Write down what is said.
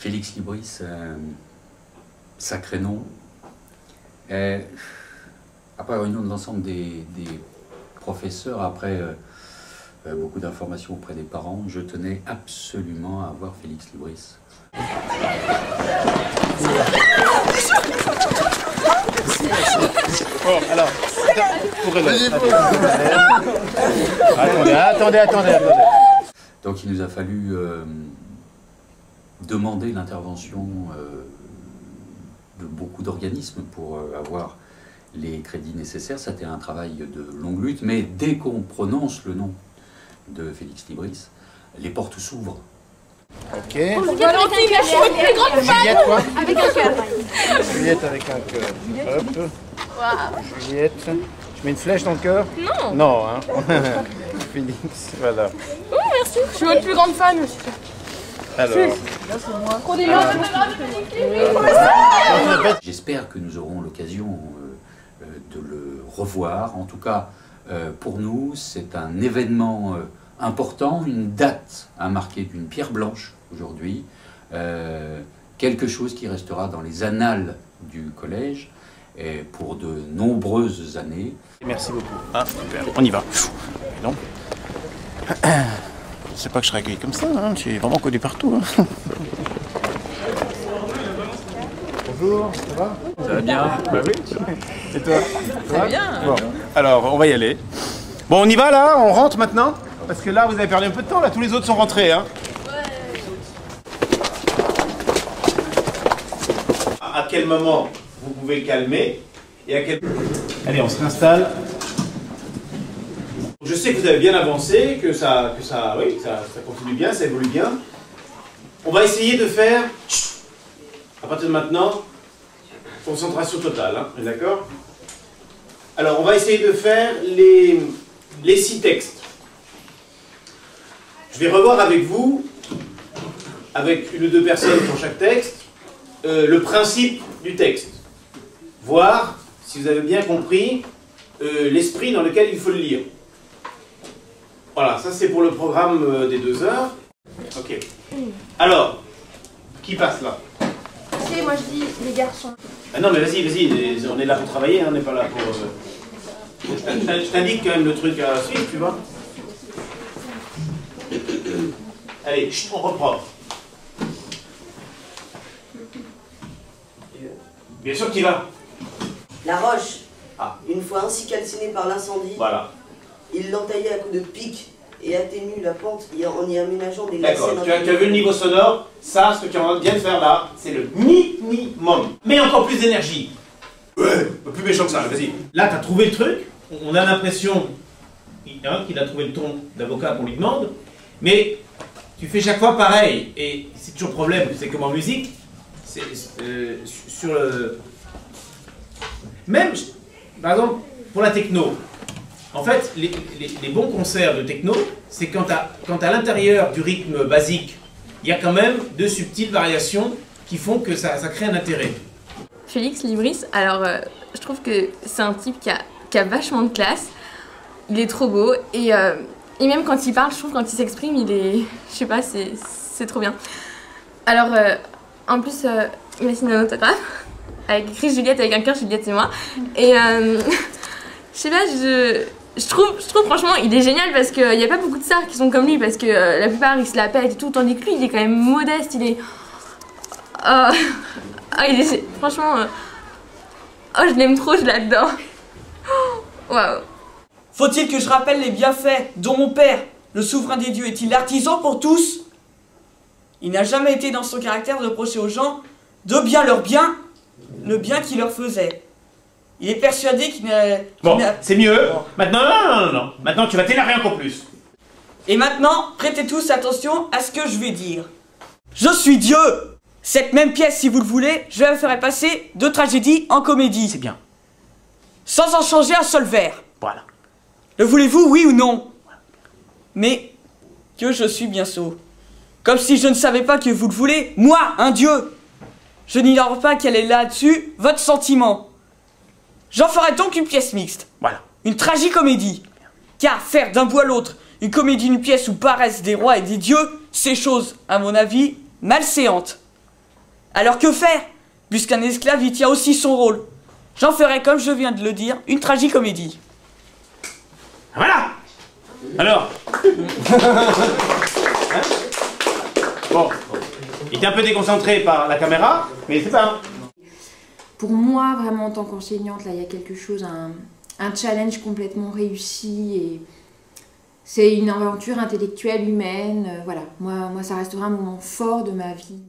Félix Libris, sacré nom. Après réunion de l'ensemble des professeurs, après beaucoup d'informations auprès des parents, je tenais absolument à voir Félix Libris. Bon, alors, attendez. Donc il nous a fallu demander l'intervention de beaucoup d'organismes pour avoir les crédits nécessaires. C'était un travail de longue lutte, mais dès qu'on prononce le nom de Félix Libris, les portes s'ouvrent. Ok. Valentine, la chouette plus grande fan. Juliette, quoi? Avec un cœur. Juliette avec un cœur. Hop. Wow. Juliette. Je mets une flèche dans le cœur? Non. Non, hein. Félix, voilà. Oh, merci. Je suis votre plus grande fan aussi. Alors. J'espère que nous aurons l'occasion de le revoir. En tout cas, pour nous, c'est un événement important, une date à marquer d'une pierre blanche aujourd'hui. Quelque chose qui restera dans les annales du collège et pour de nombreuses années. Merci beaucoup. Ah, super. On y va. Et donc, je sais pas que je serai accueilli comme ça, hein. Je suis vraiment connu partout. Hein. Bonjour, ça va? Ça va bien? Bah oui. Et toi? Très bien. Bon, alors on va y aller. Bon, on y va là? On rentre maintenant? Parce que là, vous avez perdu un peu de temps, là, tous les autres sont rentrés, hein. À quel moment vous pouvez le calmer et à quel... Allez, on se réinstalle. Je sais que vous avez bien avancé, que ça continue bien, ça évolue bien. On va essayer de faire, à partir de maintenant, concentration totale, hein, d'accord? Alors, on va essayer de faire les 6 textes. Je vais revoir avec vous, avec 1 ou 2 personnes pour chaque texte, le principe du texte. Voir si vous avez bien compris l'esprit dans lequel il faut le lire. Voilà, ça c'est pour le programme des 2 heures. Ok. Alors, qui passe là? Ok, moi je dis les garçons. Ah non mais vas-y, on est là pour travailler, hein, on n'est pas là pour... Je t'indique quand même le truc à suivre, tu vois. Allez, on reprend. Bien sûr qu'il va. La roche, Ah. une fois ainsi calcinée par l'incendie, Voilà. il l'entaillait à coups de pic et atténue la pente en y aménageant des D'accord, lacets. tu as vu le niveau sonore? Ça, ce que tu viens de faire là, c'est le minimum. Mais encore plus d'énergie. Ouais, plus méchant que ça, vas-y. Là, tu as trouvé le truc. On a l'impression qu'il a trouvé le ton d'avocat qu'on lui demande. Mais tu fais chaque fois pareil. Et c'est toujours le problème, c'est comme en musique, c'est sur le... Même, par exemple, pour la techno, en fait, les bons concerts de techno, c'est quand à l'intérieur du rythme basique, il y a quand même de subtiles variations qui font que ça crée un intérêt. Félix Libris, alors je trouve que c'est un type qui a vachement de classe, il est trop beau et même quand il parle, je trouve quand il s'exprime, il est, je sais pas, c'est trop bien. Alors en plus, il m'a signé un autographe avec écrit Juliette avec un cœur, Juliette c'est moi. Et je sais pas, je trouve franchement il est génial parce qu'il n'y a pas beaucoup de stars qui sont comme lui parce que la plupart ils se la pètent et tout, tandis que lui il est quand même modeste, il est... franchement... oh je l'aime trop, je l'adore. Waouh. Faut-il que je rappelle les bienfaits dont mon père, le souverain des dieux, est-il l'artisan pour tous? Il n'a jamais été dans son caractère de reprocher aux gens de bien leur bien, le bien qu'il leur faisait. Il est persuadé qu'il n'a... Bon, c'est mieux. Maintenant, non. Maintenant, tu vas t'énerver encore plus. Et maintenant, prêtez tous attention à ce que je vais dire. Je suis Dieu! Cette même pièce, si vous le voulez, je la ferai passer de tragédie en comédie. C'est bien. Sans en changer un seul vers. Voilà. Le voulez-vous, oui ou non? Mais que je suis bien sot. Comme si je ne savais pas que vous le voulez, moi, un dieu. Je n'ignore pas quel est là-dessus votre sentiment. J'en ferai donc une pièce mixte. Voilà. Une tragicomédie. Car faire d'un bout à l'autre une comédie, une pièce où paraissent des rois et des dieux, c'est chose, à mon avis, malséante. Alors que faire? Puisqu'un esclave y tient aussi son rôle. J'en ferai, comme je viens de le dire, une tragicomédie. Voilà. Alors. Hein? Bon. Il était un peu déconcentré par la caméra, mais c'est pas. Pour moi, vraiment, en tant qu'enseignante, là, il y a quelque chose, un challenge complètement réussi. Et c'est une aventure intellectuelle, humaine. Voilà. Moi, ça restera un moment fort de ma vie.